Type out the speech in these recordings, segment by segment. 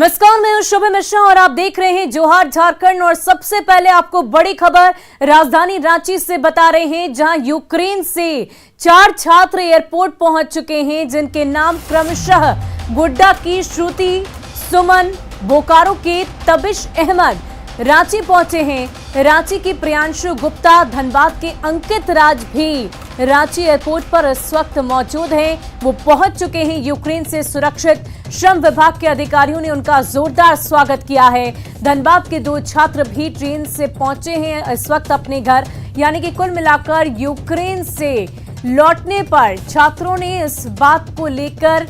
नमस्कार, मैं हूं शुभ मिश्रा और आप देख रहे हैं जोहार झारखंड। और सबसे पहले आपको बड़ी खबर राजधानी रांची से बता रहे हैं, जहां यूक्रेन से 4 छात्र एयरपोर्ट पहुंच चुके हैं, जिनके नाम क्रमशः गोड्डा की श्रुति, सुमन, बोकारो के तबिश अहमद रांची पहुंचे हैं। रांची की प्रियांशु गुप्ता, धनबाद के अंकित राज भी रांची एयरपोर्ट पर इस वक्त मौजूद हैं। वो पहुंच चुके हैं यूक्रेन से सुरक्षित। श्रम विभाग के अधिकारियों ने उनका जोरदार स्वागत किया है। धनबाद के 2 छात्र भी ट्रेन से पहुंचे हैं इस वक्त अपने घर। यानी कि कुल मिलाकर यूक्रेन से लौटने पर छात्रों ने इस बात को लेकर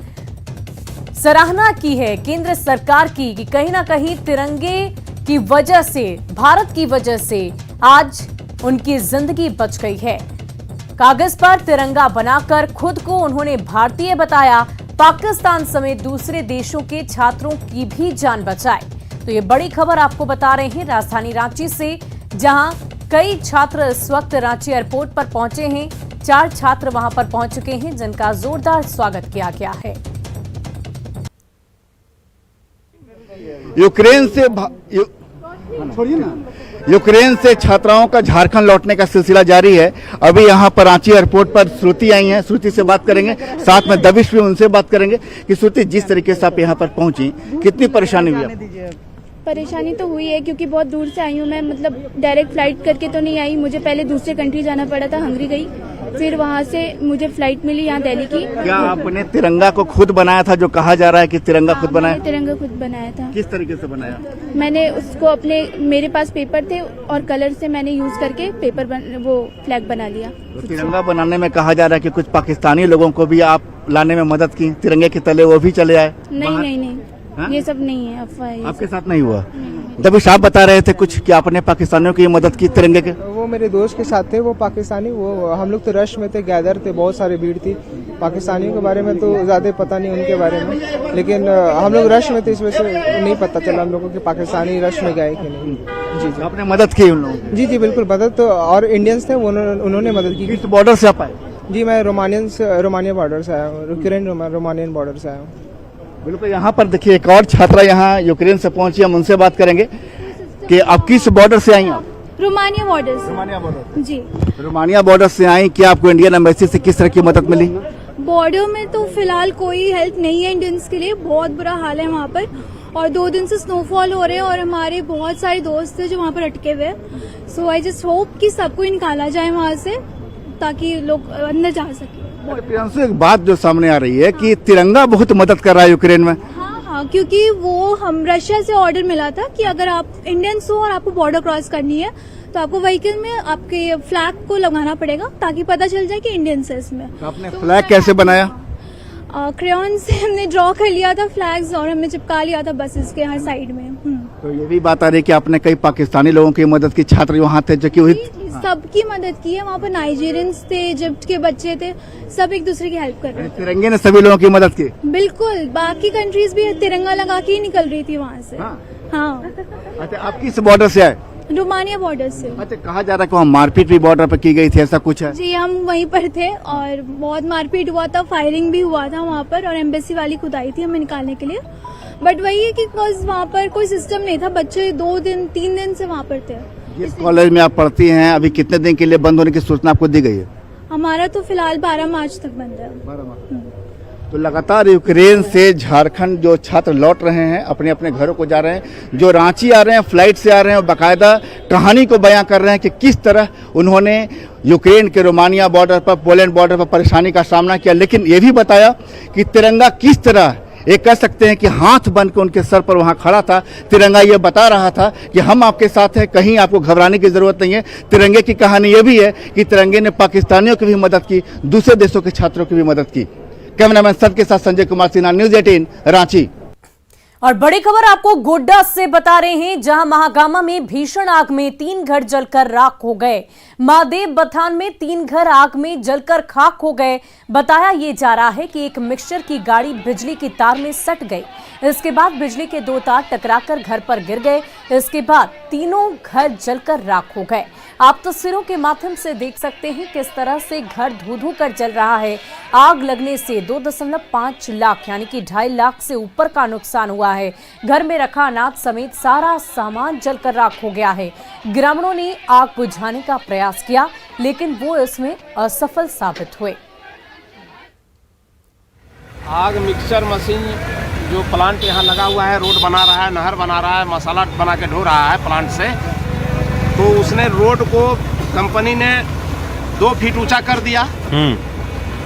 सराहना की है केंद्र सरकार की कि कहीं ना कहीं तिरंगे की वजह से, भारत की वजह से आज उनकी जिंदगी बच गई है। कागज पर तिरंगा बनाकर खुद को उन्होंने भारतीय बताया। पाकिस्तान समेत दूसरे देशों के छात्रों की भी जान बचाई। तो ये बड़ी खबर आपको बता रहे हैं राजधानी रांची से, जहां कई छात्र इस वक्त रांची एयरपोर्ट पर पहुंचे हैं। 4 छात्र वहां पर पहुंच चुके हैं, जिनका जोरदार स्वागत किया गया है। यूक्रेन से छात्राओं का झारखंड लौटने का सिलसिला जारी है। अभी यहाँ पर रांची एयरपोर्ट पर श्रुति आई हैं, श्रुति से बात करेंगे, साथ में दबिश भी, उनसे बात करेंगे कि श्रुति, जिस तरीके से आप यहाँ पर पहुंची, कितनी परेशानी हुई आपको? परेशानी तो हुई है क्योंकि बहुत दूर से आई हूँ मैं, मतलब डायरेक्ट फ्लाइट करके तो नहीं आई। मुझे पहले दूसरे कंट्री जाना पड़ा था, हंगरी गई, फिर वहाँ से मुझे फ्लाइट मिली यहाँ दिल्ली की। क्या आपने तिरंगा को खुद बनाया था, जो कहा जा रहा है कि तिरंगा खुद बनाया? तिरंगा खुद बनाया था। किस तरीके से बनाया? मैंने उसको मेरे पास पेपर थे और कलर से मैंने यूज करके वो फ्लैग बना लिया। तो तिरंगा बनाने में कहा जा रहा है कि कुछ पाकिस्तानी लोगों को भी आप लाने में मदद की, तिरंगे के तले वो भी चले आए? नहीं, ये सब नहीं है, अफवाह। आपके साथ नहीं हुआ? दबिश, आप बता रहे थे कुछ कि आपने पाकिस्तानियों की मदद की तिरंगे के। वो मेरे दोस्त के साथ थे, वो पाकिस्तानी, वो हम लोग तो रश में थे, गैदर थे, बहुत सारी भीड़ थी। पाकिस्तानियों के बारे में तो ज्यादा पता नहीं उनके बारे में, लेकिन हम लोग रश में थे, इस वजह से नहीं पता चला हम लोगों को कि पाकिस्तानी रश में गए कि नहीं। जी, आपने मदद की उन लोगों की? जी, बिल्कुल मदद तो, और इंडियंस थे उन्होंने मदद की। किस बॉर्डर से आप आए? जी, मैं रोमानिया बॉर्डर से आया हूँ, यूक्रेन रोमानियन बॉर्डर से आया हूँ। बिल्कुल। यहाँ पर देखिए एक और छात्रा यहाँ यूक्रेन से पहुंची, हम उनसे बात करेंगे कि आप किस बॉर्डर से आई? आप रोमानिया बॉर्डर से। रोमानिया बॉर्डर जी, रोमानिया बॉर्डर से आई। क्या आपको इंडियन एम्बेसी से किस तरह की मदद मिली? बॉर्डर में तो फिलहाल कोई हेल्प नहीं है इंडियंस के लिए, बहुत बुरा हाल है वहाँ पर। और 2 दिन से स्नोफॉल हो रहे हैं और हमारे बहुत सारे दोस्त थे जो वहाँ पर अटके हुए हैं। सो आई जस्ट होप कि सबको निकाला जाए वहाँ से, ताकि लोग अंदर जा सके। प्रियांशु, एक बात जो सामने आ रही है कि तिरंगा बहुत मदद कर रहा है यूक्रेन में। हाँ, क्योंकि वो हम रशिया से ऑर्डर मिला था कि अगर आप इंडियंस हो और आपको बॉर्डर क्रॉस करनी है तो आपको व्हीकल में आपके फ्लैग को लगाना पड़ेगा, ताकि पता चल जाए कि इंडियंस है इसमें। तो आपने फ्लैग कैसे बनाया? क्रेयॉन से हमने ड्रॉ कर लिया था फ्लैग्स और हमने चिपका लिया था बसेस के हर साइड में। तो ये भी बात आ रही है कि आपने कई पाकिस्तानी लोगों की मदद की, छात्र वहाँ थे जो कि सबकी मदद की है। वहाँ पर नाइजीरियंस थे, इजिप्ट के बच्चे थे, सब एक दूसरे की हेल्प कर रहे थे। तिरंगे ने सभी लोगों की मदद की? बिल्कुल, बाकी कंट्रीज भी तिरंगा लगा के ही निकल रही थी वहाँ से। हाँ। अच्छा, आप किस बॉर्डर से आए? रोमानिया बॉर्डर से। अच्छा, कहा जा रहा है कि वहाँ मारपीट भी बॉर्डर पर की गई थी, ऐसा कुछ है? जी, हम वहीं पर थे और बहुत मारपीट हुआ था, फायरिंग भी हुआ था वहाँ पर, और एम्बेसी वाली खुद आई थी हमें निकालने के लिए। बट वही है कि वहाँ पर कोई सिस्टम नहीं था, बच्चे 2-3 दिन से वहाँ पर थे। जिस कॉलेज में आप पढ़ती हैं, अभी कितने दिन के लिए बंद होने की सूचना आपको दी गई है? हमारा तो फिलहाल 12 मार्च तक बंद है। 12 मार्च। तो लगातार यूक्रेन से झारखंड जो छात्र लौट रहे हैं, अपने अपने घरों को जा रहे हैं, जो रांची आ रहे हैं, फ्लाइट से आ रहे हैं, और बाकायदा कहानी को बयां कर रहे हैं कि किस तरह उन्होंने यूक्रेन के रोमानिया बॉर्डर पर, पोलैंड बॉर्डर पर परेशानी का सामना किया, लेकिन ये भी बताया कि तिरंगा किस तरह, ये कह सकते हैं कि हाथ बन के उनके सर पर वहां खड़ा था। तिरंगा ये बता रहा था कि हम आपके साथ हैं, कहीं आपको घबराने की जरूरत नहीं है। तिरंगे की कहानी ये भी है कि तिरंगे ने पाकिस्तानियों की भी मदद की, दूसरे देशों के छात्रों की भी मदद की। कैमरामैन सर के साथ संजय कुमार सिन्हा, न्यूज़ 18 रांची। और बड़ी खबर आपको गोड्डा से बता रहे हैं, जहां महागामा में भीषण आग में 3 घर जलकर राख हो गए। महादेव बथान में 3 घर आग में जलकर खाक हो गए। बताया ये जा रहा है कि एक मिक्सचर की गाड़ी बिजली की तार में सट गई। इसके बाद बिजली के 2 तार टकराकर घर पर गिर गए। इसके बाद तीनों घर जलकर राख हो गए। आप तस्वीरों के माध्यम से देख सकते हैं किस तरह से घर धू कर जल रहा है। आग लगने से 2.5 लाख यानी कि 2.5 लाख से ऊपर का नुकसान हुआ है। घर में रखा अनाज समेत सारा सामान जलकर राख हो गया है। ग्रामीणों ने आग बुझाने का प्रयास किया, लेकिन वो इसमें असफल साबित हुए। आग मिक्सर मशीन जो प्लांट यहाँ लगा हुआ है, रोड बना रहा है, नहर बना रहा है, मसाला बना के ढो रहा है प्लांट से, तो उसने रोड को कंपनी ने 2 फीट ऊंचा कर दिया।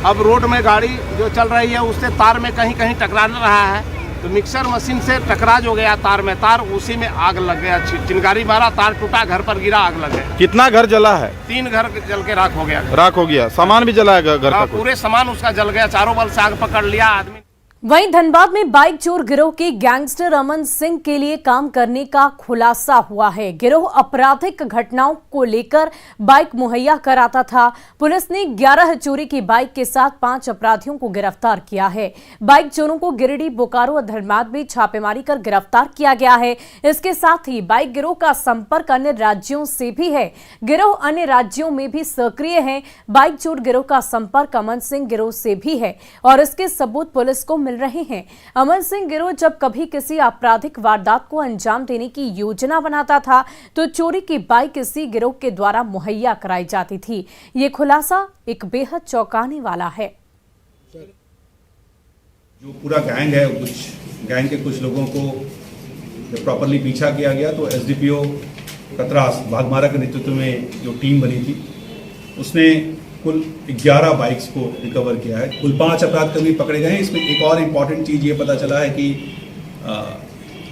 अब रोड में गाड़ी जो चल रही है उससे तार में कहीं कहीं टकरा रहा है, तो मिक्सर मशीन से टकराज हो गया तार में, तार उसी में आग लग गया। चिंगारी मारा, तार टूटा, घर पर गिरा, आग लग गया। कितना घर जला है? 3 घर जल के राख हो गया। राख हो गया। सामान भी जला है घर का? पूरे सामान उसका जल गया, चारों बल से आग पकड़ लिया आदमी। वहीं धनबाद में बाइक चोर गिरोह के गैंगस्टर अमन सिंह के लिए काम करने का खुलासा हुआ है। गिरोह आपराधिक घटनाओं को लेकर बाइक मुहैया कराता था। पुलिस ने 11 चोरी की बाइक के साथ 5 अपराधियों को गिरफ्तार किया है। बाइक चोरों को गिरिडीह, बोकारो और धनबाद में छापेमारी कर गिरफ्तार किया गया है। इसके साथ ही बाइक गिरोह का संपर्क अन्य राज्यों से भी है। गिरोह अन्य राज्यों में भी सक्रिय है। बाइक चोर गिरोह का संपर्क अमन सिंह गिरोह से भी है और इसके सबूत पुलिस को मिल रहे हैं। अमन सिंह गिरोह जब कभी किसी आपराधिक वारदात को अंजाम देने की योजना बनाता था तो चोरी की बाइक इसी गिरोह के द्वारा मुहैया कराई जाती थी। ये खुलासा एक बेहद चौंकाने वाला है। जो पूरा गैंग है, गैंग के कुछ लोगों को जब प्रॉपरली पीछा किया गया तो एसडीपीओ कतरास भागमारा के नेतृत्व में जो टीम बनी थी उसने कुल 11 बाइक्स को रिकवर किया है। कुल 5 अपराधकर्मी पकड़े गए हैं। इसमें एक और इम्पॉर्टेंट चीज़ ये पता चला है कि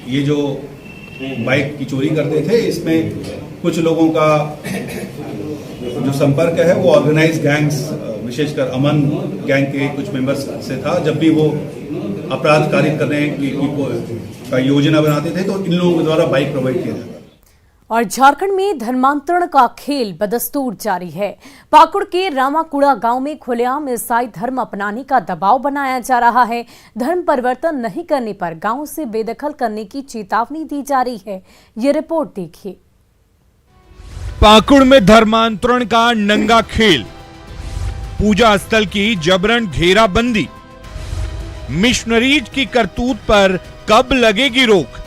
ये जो बाइक की चोरी करते थे इसमें कुछ लोगों का जो संपर्क है वो ऑर्गेनाइज गैंग्स, विशेषकर अमन गैंग के कुछ मेंबर्स से था। जब भी वो अपराध कार्य करने की योजना बनाते थे तो इन लोगों के द्वारा बाइक प्रोवाइड किया जाता। और झारखंड में धर्मांतरण का खेल बदस्तूर जारी है। पाकुड़ के रामाकुड़ा गांव में खुलेआम ईसाई धर्म अपनाने का दबाव बनाया जा रहा है। धर्म परिवर्तन नहीं करने पर गांव से बेदखल करने की चेतावनी दी जा रही है। ये रिपोर्ट देखिए। पाकुड़ में धर्मांतरण का नंगा खेल, पूजा स्थल की जबरन घेराबंदी, मिशनरीज की करतूत पर कब लगेगी रोक?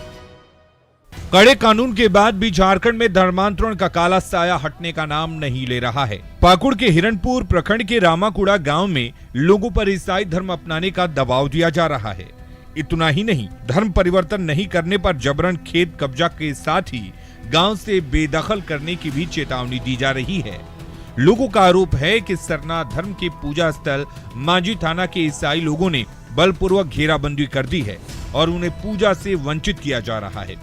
कड़े कानून के बाद भी झारखंड में धर्मांतरण का काला साया हटने का नाम नहीं ले रहा है। पाकुड़ के हिरणपुर प्रखंड के रामाकुड़ा गांव में लोगों पर ईसाई धर्म अपनाने का दबाव दिया जा रहा है। इतना ही नहीं, धर्म परिवर्तन नहीं करने पर जबरन खेत कब्जा के साथ ही गांव से बेदखल करने की भी चेतावनी दी जा रही है। लोगों का आरोप है कि सरनाथ धर्म के पूजा स्थल मांझी थाना के ईसाई लोगों ने बलपूर्वक घेराबंदी कर दी है और उन्हें पूजा से वंचित किया जा रहा है।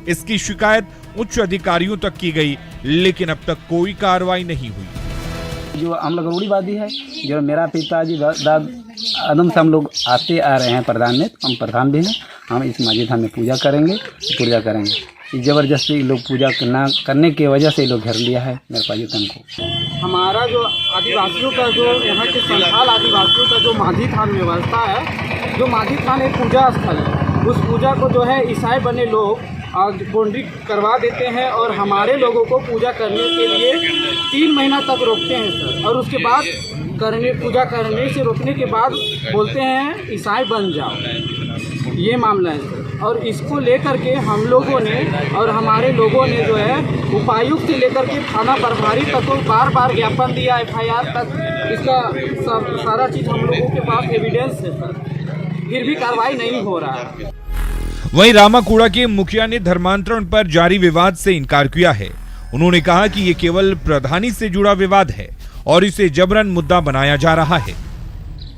इसकी शिकायत उच्च अधिकारियों तक की गई, लेकिन अब तक कोई कार्रवाई नहीं हुई। जो हम लोग रूढ़ीवादी है, जो मेरा पिताजी दाद आदम से हम लोग आते आ रहे हैं प्रधान में, हम प्रधान भी हैं, हम इस मस्जिद में पूजा करेंगे। जबरदस्ती लोग पूजा ना करने की वजह से लोग घेर लिया है मेरे पाजी तन को। हमारा जो आदिवासियों का, जो यहाँ के संथाल आदिवासियों का जो मांझी थान व्यवस्था है, जो मांझी थान एक पूजा स्थल है, उस पूजा को जो है ईसाई बने लोग बाउंड्री करवा देते हैं और हमारे लोगों को पूजा करने के लिए 3 महीना तक रोकते हैं सर। और उसके बाद पूजा करने से रोकने के बाद बोलते हैं ईसाई बन जाओ। ये मामला है सर। और इसको लेकर के हम लोगों ने और हमारे लोगों ने जो है उपायुक्त से लेकर के थाना प्रभारी तक को बार ज्ञापन दिया, FIR तक, इसका सारा चीज़ हम लोगों के पास एविडेंस है सर, फिर भी कार्रवाई नहीं हो रहा है। वहीं रामाकुड़ा के मुखिया ने धर्मांतरण पर जारी विवाद से इनकार किया है। उन्होंने कहा कि ये केवल प्रधानी से जुड़ा विवाद है और इसे जबरन मुद्दा बनाया जा रहा है।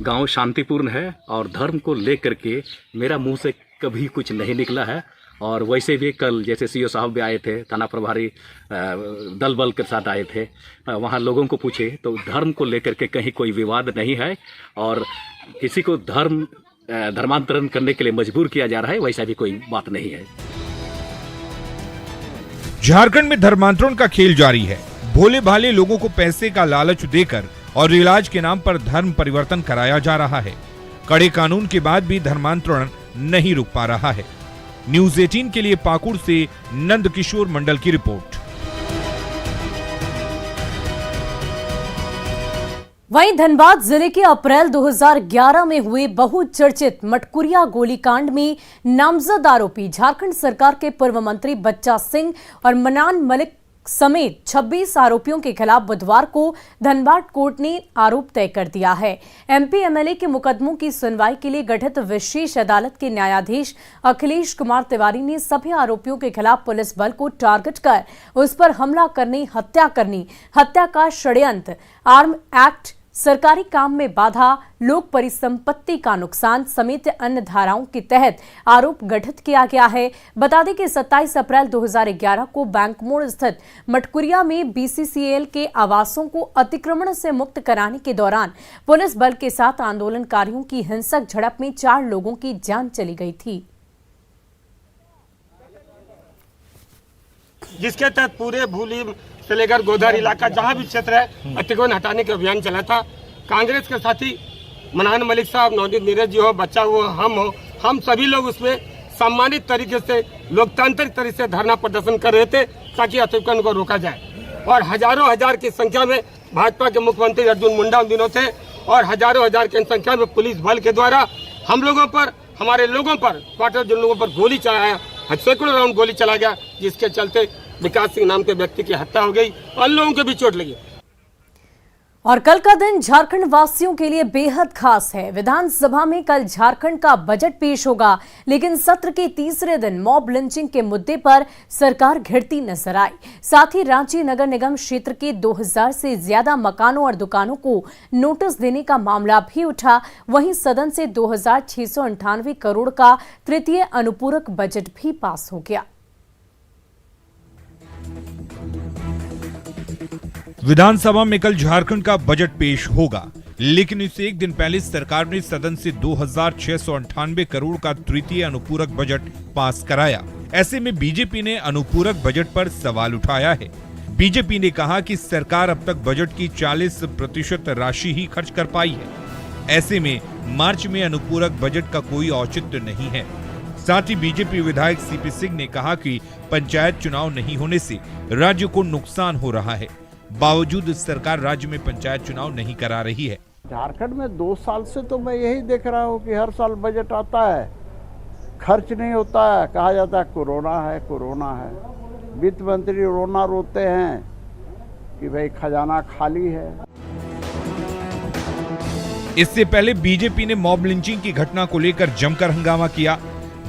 गांव शांतिपूर्ण है और धर्म को लेकर के मेरा मुंह से कभी कुछ नहीं निकला है। और वैसे भी कल जैसे CO साहब भी आए थे, थाना प्रभारी दल बल के साथ आए थे, वहाँ लोगों को पूछे तो धर्म को लेकर के कहीं कोई विवाद नहीं है और किसी को धर्मांतरण करने के लिए मजबूर किया जा रहा है, वैसा भी कोई बात नहीं है। झारखंड में धर्मांतरण का खेल जारी है। भोले भाले लोगों को पैसे का लालच देकर और इलाज के नाम पर धर्म परिवर्तन कराया जा रहा है। कड़े कानून के बाद भी धर्मांतरण नहीं रुक पा रहा है। न्यूज़ 18 के लिए पाकुड़ से नंद किशोर मंडल की रिपोर्ट। वहीं धनबाद जिले के अप्रैल 2011 में हुए बहुचर्चित मटकुरिया गोलीकांड में नामजद आरोपी झारखंड सरकार के पूर्व मंत्री बच्चा सिंह और मनान मलिक समेत 26 आरोपियों के खिलाफ बुधवार को धनबाद कोर्ट ने आरोप तय कर दिया है। एमपी एमएलए के मुकदमों की सुनवाई के लिए गठित विशेष अदालत के न्यायाधीश अखिलेश कुमार तिवारी ने सभी आरोपियों के खिलाफ पुलिस बल को टारगेट कर उस पर हमला करने, हत्या का षड्यंत्र, आर्म एक्ट, सरकारी काम में बाधा, लोक परिसंपत्ति का नुकसान समेत अन्य धाराओं के तहत आरोप गठित किया गया है। बता दें कि 27 अप्रैल 2011 को बैंक मोड़ स्थित मटकुरिया में बीसीसीएल के आवासों को अतिक्रमण से मुक्त कराने के दौरान पुलिस बल के साथ आंदोलनकारियों की हिंसक झड़प में 4 लोगों की जान चली गई थी, जिसके तहत पूरे भूली से लेकर गोदार इलाका जहां भी क्षेत्र है अतिक्रमण हटाने के अभियान चला था। कांग्रेस के साथी मनान मलिक साहब, नवनीत नीरज जी हो, बच्चा हो, हम सभी लोग उसमें सम्मानित तरीके से लोकतांत्रिक तरीके से धरना प्रदर्शन कर रहे थे ताकि अतिक्रमण को रोका जाए। और हजारों हजार की संख्या में भाजपा के मुख्यमंत्री अर्जुन मुंडा उन दिनों थे और हजारों हजार की संख्या में पुलिस बल के द्वारा हम लोगों पर, हमारे लोगों पर, क्वार्टर जिन लोगों पर गोली चलाया, सैकड़ों राउंड गोली चला गया, जिसके चलते विकास सिंह नाम के व्यक्ति की हत्या हो गई और लोगों के भी चोट लगी। और कल का दिन झारखंड वासियों के लिए बेहद खास है। विधानसभा में कल झारखंड का बजट पेश होगा, लेकिन सत्र के तीसरे दिन मॉब लिंचिंग के मुद्दे पर सरकार घिरती नजर आई। साथ ही रांची नगर निगम क्षेत्र के 2000 से ज्यादा मकानों और दुकानों को नोटिस देने का मामला भी उठा। वहीं सदन से 2698 करोड़ का तृतीय अनुपूरक बजट भी पास हो गया। विधानसभा में कल झारखंड का बजट पेश होगा, लेकिन इससे एक दिन पहले सरकार ने सदन से 2698 करोड़ का तृतीय अनुपूरक बजट पास कराया। ऐसे में बीजेपी ने अनुपूरक बजट पर सवाल उठाया है। बीजेपी ने कहा कि सरकार अब तक बजट की 40% राशि ही खर्च कर पाई है। ऐसे में मार्च में अनुपूरक बजट का कोई औचित्य नहीं है। साथ ही बीजेपी विधायक सीपी सिंह ने कहा कि पंचायत चुनाव नहीं होने से राज्य को नुकसान हो रहा है। बावजूद सरकार राज्य में पंचायत चुनाव नहीं करा रही है। झारखंड में 2 साल से तो मैं यही देख रहा हूँ कि हर साल बजट आता है, खर्च नहीं होता है, कहा जाता है कोरोना है। वित्त मंत्री रोना रोते हैं कि भाई खजाना खाली है। इससे पहले बीजेपी ने मॉब लिंचिंग की घटना को लेकर जमकर हंगामा किया।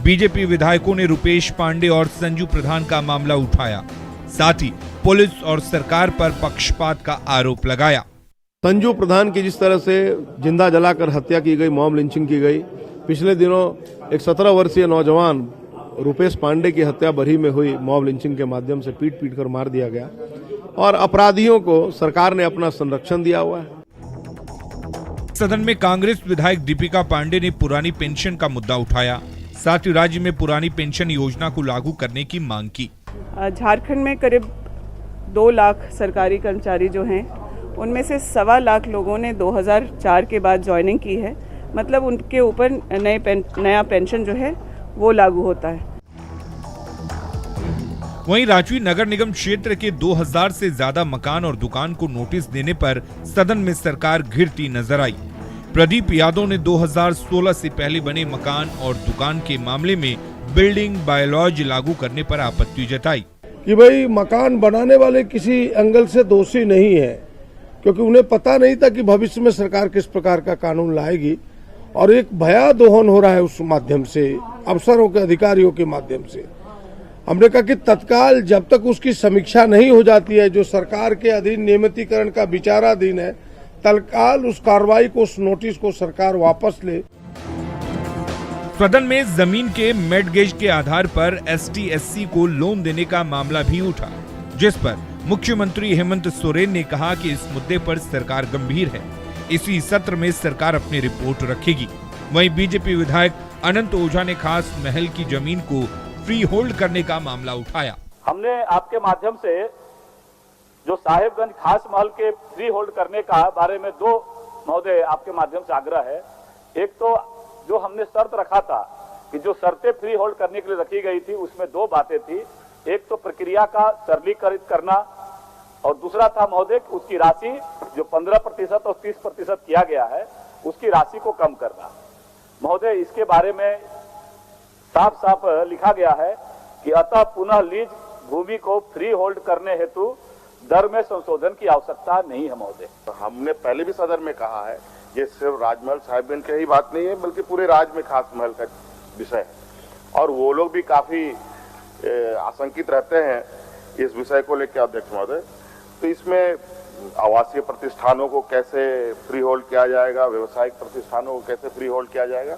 बीजेपी विधायकों ने रुपेश पांडे और संजू प्रधान का मामला उठाया। साथ ही पुलिस और सरकार पर पक्षपात का आरोप लगाया। संजू प्रधान की जिस तरह से जिंदा जलाकर हत्या की गई, मॉब लिंचिंग की गई, पिछले दिनों एक 17 वर्षीय नौजवान रुपेश पांडे की हत्या बरही में हुई, मॉब लिंचिंग के माध्यम से पीट कर मार दिया गया और अपराधियों को सरकार ने अपना संरक्षण दिया हुआ है। सदन में कांग्रेस विधायक दीपिका पांडे ने पुरानी पेंशन का मुद्दा उठाया। साथ ही राज्य में पुरानी पेंशन योजना को लागू करने की मांग की। झारखंड में करीब 2 लाख सरकारी कर्मचारी जो हैं, उनमें से 1.25 लाख लोगों ने 2004 के बाद ज्वाइनिंग की है। मतलब उनके ऊपर नया पेंशन जो है वो लागू होता है। वहीं रांची नगर निगम क्षेत्र के 2000 से ज्यादा मकान और दुकान को नोटिस देने पर सदन में सरकार घिरती नजर आई। प्रदीप यादव ने 2016 से पहले बने मकान और दुकान के मामले में बिल्डिंग बायलॉज लागू करने पर आपत्ति जताई कि भाई मकान बनाने वाले किसी एंगल से दोषी नहीं है, क्योंकि उन्हें पता नहीं था कि भविष्य में सरकार किस प्रकार का कानून लाएगी और एक भया दोहन हो रहा है उस माध्यम से, अफसरों के, अधिकारियों के माध्यम से। हमने कहा कि तत्काल जब तक उसकी समीक्षा नहीं हो जाती है, जो सरकार के अधीन नियमितीकरण का विचाराधीन है, तत्काल उस कार्रवाई को, उस नोटिस को सरकार वापस ले। सदन में जमीन के मेडगेज के आधार पर ST/SC को लोन देने का मामला भी उठा, जिस पर मुख्यमंत्री हेमंत सोरेन ने कहा कि इस मुद्दे पर सरकार गंभीर है। इसी सत्र में सरकार अपनी रिपोर्ट रखेगी। वहीं बीजेपी विधायक अनंत ओझा ने खास महल की जमीन को फ्री होल्ड करने का मामला उठाया। हमने आपके माध्यम से जो साहेबगंज खास महल के फ्री होल्ड करने का बारे में 2 महोदय आपके माध्यम से आग्रह है। एक तो जो हमने शर्त रखा था कि जो शर्तें फ्री होल्ड करने के लिए रखी गई थी, उसमें 2 बातें थी। एक तो प्रक्रिया का सरलीकृत करना और दूसरा था महोदय उसकी राशि जो 15% और 30% किया गया है उसकी राशि को कम करना। महोदय इसके बारे में साफ साफ लिखा गया है कि अतः पुनः लीज भूमि को फ्री होल्ड करने हेतु दर में संशोधन की आवश्यकता नहीं है महोदय। तो हमने पहले भी सदन में कहा है ये सिर्फ राजमहल साहिबगंज की ही बात नहीं है बल्कि पूरे राज्य में खास महल का विषय है और वो लोग भी काफी आशंकित रहते हैं इस विषय को लेकर अध्यक्ष महोदय। तो इसमें आवासीय प्रतिष्ठानों को कैसे फ्री होल्ड किया जाएगा, व्यवसायिक प्रतिष्ठानों को कैसे फ्री होल्ड किया जाएगा,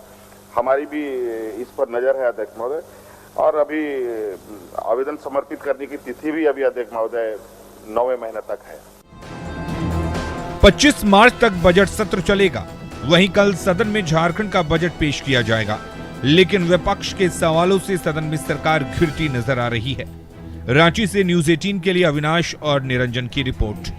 हमारी भी इस पर नजर है अध्यक्ष महोदय। और अभी आवेदन समर्पित करने की तिथि भी अभी अध्यक्ष महोदय 9वें महीने तक है। 25 मार्च तक बजट सत्र चलेगा। वहीं कल सदन में झारखंड का बजट पेश किया जाएगा, लेकिन विपक्ष के सवालों से सदन में सरकार घिरती नजर आ रही है। रांची से न्यूज़ 18 के लिए अविनाश और निरंजन की रिपोर्ट।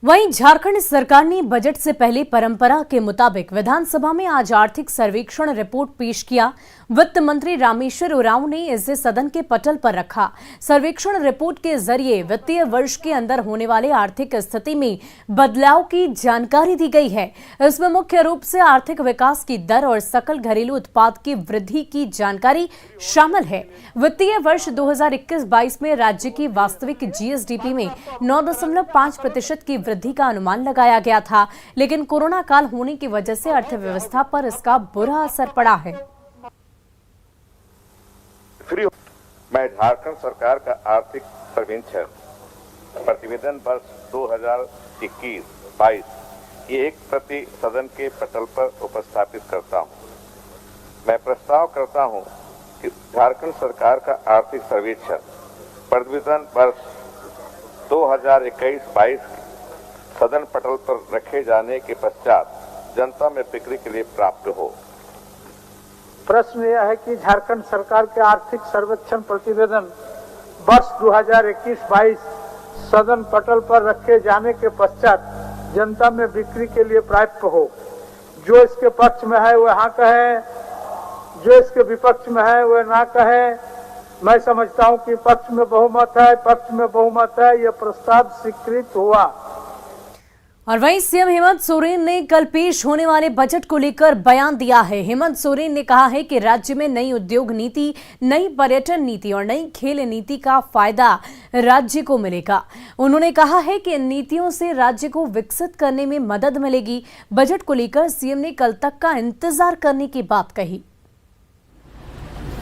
वहीं झारखंड सरकार ने बजट से पहले परंपरा के मुताबिक विधानसभा में आज आर्थिक सर्वेक्षण रिपोर्ट पेश किया। वित्त मंत्री रामेश्वर उरांव ने इसे सदन के पटल पर रखा। सर्वेक्षण रिपोर्ट के जरिए वित्तीय वर्ष के अंदर होने वाले आर्थिक स्थिति में बदलाव की जानकारी दी गई है। इसमें मुख्य रूप से आर्थिक विकास की दर और सकल घरेलू उत्पाद की वृद्धि की जानकारी शामिल है। वित्तीय वर्ष 2021-22 में राज्य की वास्तविक जीएसडीपी में 9.5% की वृद्धि का अनुमान लगाया गया था, लेकिन कोरोना काल होने की वजह से अर्थव्यवस्था पर इसका बुरा असर पड़ा है। मैं झारखंड सरकार का आर्थिक सर्वेक्षण प्रतिवेदन वर्ष 2021-22 एक प्रति सदन के पटल पर उपस्थापित करता हूं। मैं प्रस्ताव करता हूं कि झारखंड सरकार का आर्थिक सर्वेक्षण प्रतिवेदन वर्ष 2021-22 सदन पटल पर रखे जाने के पश्चात जनता में बिक्री के लिए प्राप्त हो। प्रश्न यह है कि झारखंड सरकार के आर्थिक सर्वेक्षण प्रतिवेदन वर्ष 2021-22 सदन पटल पर रखे जाने के पश्चात जनता में बिक्री के लिए प्राप्त हो। जो इसके पक्ष में है वह हाँ कहे, जो इसके विपक्ष में है वह ना कहे। मैं समझता हूं कि पक्ष में बहुमत है, यह प्रस्ताव स्वीकृत हुआ। और वहीं सीएम हेमंत सोरेन ने कल पेश होने वाले बजट को लेकर बयान दिया है। हेमंत सोरेन ने कहा है कि राज्य में नई उद्योग नीति, नई पर्यटन नीति और नई खेल नीति का फायदा राज्य को मिलेगा। उन्होंने कहा है कि इन नीतियों से राज्य को विकसित करने में मदद मिलेगी। बजट को लेकर सीएम ने कल तक का इंतजार करने की बात कही।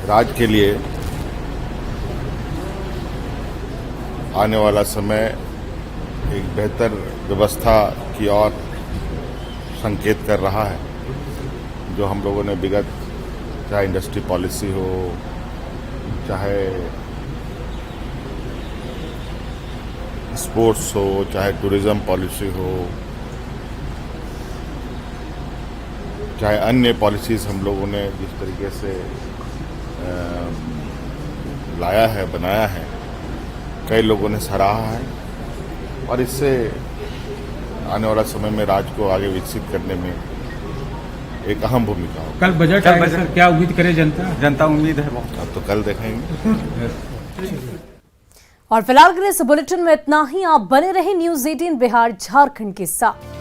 राज्य के लिए आने वाला समय एक बेहतर व्यवस्था की ओर संकेत कर रहा है। जो हम लोगों ने विगत चाहे इंडस्ट्री पॉलिसी हो, चाहे स्पोर्ट्स हो, चाहे टूरिज्म पॉलिसी हो, चाहे अन्य पॉलिसीज हम लोगों ने जिस तरीके से लाया है, बनाया है, कई लोगों ने सराहा है और इससे आने वाला समय में राज्य को आगे विकसित करने में एक अहम भूमिका होगी। कल बजट क्या उम्मीद करे जनता उम्मीद है बहुत। अब तो कल देखेंगे। और फिलहाल के लिए इस बुलेटिन में इतना ही। आप बने रहे न्यूज़ 18 बिहार झारखंड के साथ।